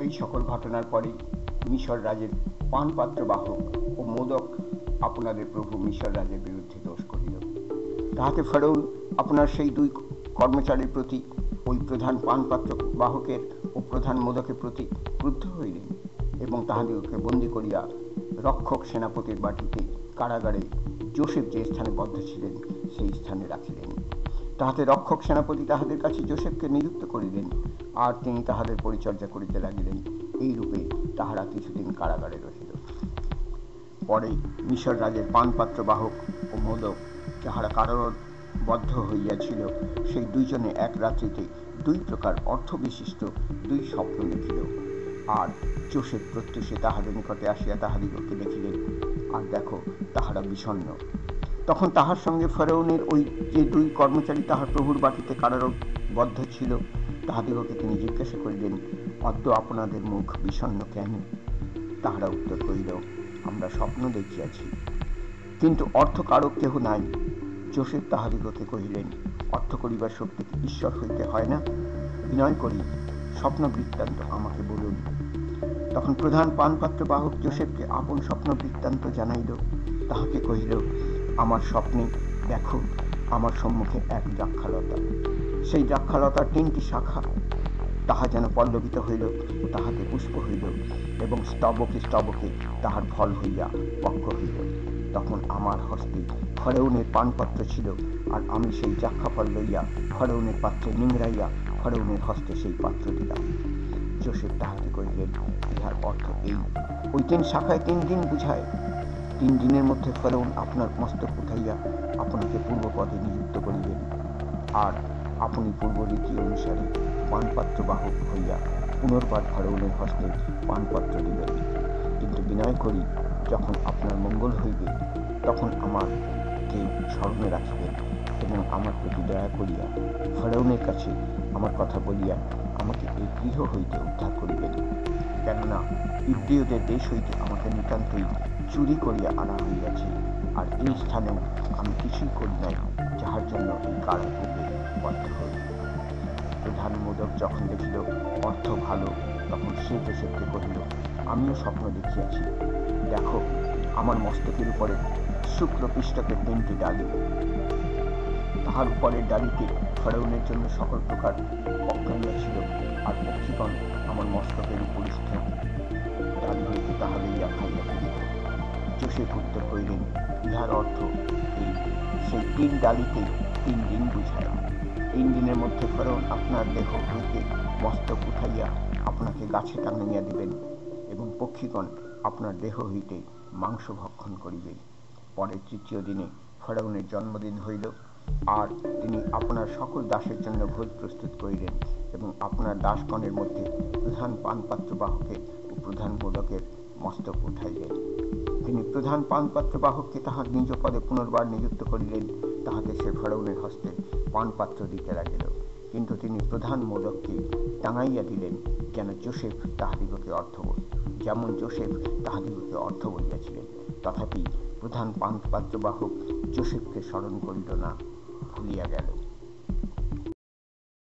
এই সকল ঘটনার পরে মিশর রাজের পানপাত্র বাহক ও মোদক আপনাদের প্রভু মিশর রাজের বিরুদ্ধে দোষ করিল। তাহাতে ফেরাউন আপনার সেই দুই কর্মচারীর প্রতি, ওই প্রধান পানপাত্র বাহকের ও প্রধান মোদকের প্রতি ক্রুদ্ধ হইলেন এবং তাহাদিগকে বন্দী করিয়া রক্ষক সেনাপতির বাটিতে কারাগারে যোসেফ যে স্থানে বদ্ধ ছিলেন সেই স্থানে রাখিলেন। তাহাতে রক্ষক সেনাপতি তাহাদের কাছে যোসেফকে নিযুক্ত করিলেন, আর তিনি তাহাদের পরিচর্যা করিতে লাগিলেন। এইরূপে তাহারা কিছুদিন কারাগারে রহিল। পরে মিশর রাজের পানপাত্র বাহক ও মোদক যাহারা কারাবদ্ধ হইয়াছিল, সেই দুইজনে এক রাত্রিতে দুই প্রকার অর্থবিশিষ্ট দুই স্বপ্ন দেখিল। আর যোসেফ প্রত্যুষে তাহাদের নিকটে আসিয়া তাহাদিগকে দেখিলেন, আর দেখো তাহারা বিষণ্ণ। তখন তাহার সঙ্গে ফেরাউনের ওই যে দুই কর্মচারী তাহার প্রভুর বাটিতে কারাবদ্ধ ছিল, তাহাদিগকে তিনি জিজ্ঞাসা করিলেন, অদ্য আপনাদের মুখ বিষণ্ণ কেন? তাহারা উত্তর করিল, আমরা স্বপ্ন দেখিয়াছি, কিন্তু অর্থকারক কেহ নাই। যোসেফ তাহাদিগকে কহিলেন, অর্থ করিবার শক্তি কি ঈশ্বর হইতে হয় না? বিনয় করি স্বপ্ন বৃত্তান্ত আমাকে বলুন। তখন প্রধান পানপাত্র বাহক যোসেফকে আপন স্বপ্ন বৃত্তান্ত জানাইল। তাহাকে কহিল, আমার স্বপ্নে দেখো, আমার সম্মুখে এক দ্রাক্ষালতা, সেই দ্রাক্ষালতার 3টি শাখা, তাহা যেন পল্লবিত হইল ও তাহাতে পুষ্প হইল, এবং স্তবকে স্তবকে তাহার ফল হইয়া পক্ক হইল। তখন আমার হস্তে ফেরাউনের পানপাত্র ছিল, আর আমি সেই দ্রাক্ষাফল লইয়া ফেরাউনের পাত্রে নিংড়াইয়া ফেরাউনের হস্তে সেই পাত্র দিলাম। যোসেফ তাহাকে কহিলেন, ইহার অর্থ এই, ওই 3 শাখায় 3 দিন বুঝায়। 3 দিনের মধ্যে ফেরাউন আপনার মস্তক উঠাইয়া আপনাকে পূর্বপদে নিযুক্ত করিবেন, আর আপনি পূর্ব রীতি অনুসারে পানপাত্র বাহক হইয়া পুনর্বার ফেরাউনের হস্তে পানপাত্র দিবেন। কিন্তু বিনয় করি, যখন আপনার মঙ্গল হইবে, তখন আমাকে স্মরণে রাখিবেন এবং আমার প্রতি দয়া করিয়া ফেরাউনের কাছে আমার কথা বলিয়া আমাকে এই গৃহ হইতে উদ্ধার করিবেন। কেননা ইব্রিয়দের দেশ হইতে আমাকে নিতান্তই চুরি করিয়া আনা হইয়াছে, আর এই স্থানেও আমি কিছুই করি নাই, যাহার জন্য এই কারাগৃহে বদ্ধ হই। প্রধান মোদক যখন দেখিল অর্থ ভালো, তখন সে যোসেফকে কহিল, আমিও স্বপ্ন দেখিয়াছি। দেখো, আমার মস্তকের উপরে শুক্র পিষ্টকের 3টি ডালি, তাহার উপরের ডালিতে ফেরাউনের জন্য সকল প্রকার পক্ষাইয়াছিল, আর পক্ষীগণ আমার মস্তকের উপরিস্থ ডালি হইতে তাহা লইয়া খাইয়া ফেলিত। যোসেফ উত্তর করিলেন, ইহার অর্থ এই, সেই 3 ডালিতে 3 দিন বুঝায়। 3 দিনের মধ্যে ফেরাউন আপনার দেহ হইতে মস্তক উঠাইয়া আপনাকে গাছে টাঙাইয়া দিবেন, এবং পক্ষীগণ আপনার দেহ হইতে মাংস ভক্ষণ করিবে। পরে 3য় দিনে ফেরাউনের জন্মদিন হইল, আর তিনি আপনার সকল দাসের জন্য ভোজ প্রস্তুত করিলেন, এবং আপনার দাসগণের মধ্যে প্রধান পানপাত্র বাহকের ও প্রধান মোদকের মস্তক উঠাইলেন। তিনি প্রধান পানপাত্র বাহককে তাহার নিজ পদে পুনর্বার নিযুক্ত করিলেন, তাহাতে সে ফেরাউনের হস্তে পানপাত্র দিতে লাগিল। কিন্তু তিনি প্রধান মোদককে টাঙাইয়া দিলেন, যেন যোসেফ তাহাদিগকে যেমন যোসেফ তাহাদিগকে অর্থ বলিয়াছিলেন। তথাপি প্রধান পানপাত্র বাহক যোসেফকে স্মরণ করিল না, ভুলিয়া গেল।